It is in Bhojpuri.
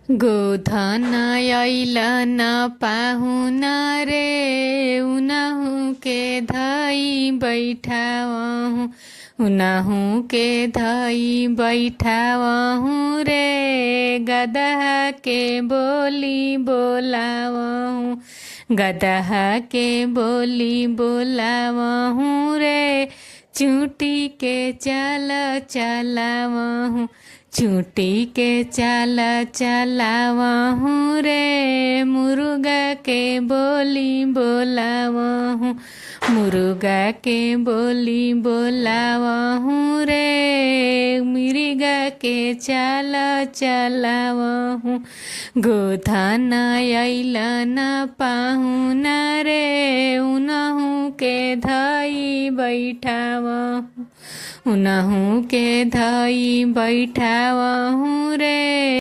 गोधन अइलन पाहुना रे उनहु के धई बैठावहु उनहु के धई बैठावहु रे गदहा के बोली बोलावहु गदहा के बोली बोलावहु रे चूटी के चाल चलावहु चूटी के चाल चलावहु रे मुर्गा के बोली बोलावहु मुर्गा के बोली बोलावहु रे मिर्गा के चाल चलावहु गोधन अइलन पाहुना रे उनहु के धई बैठावहु उनहु के धई बैठावहु रे।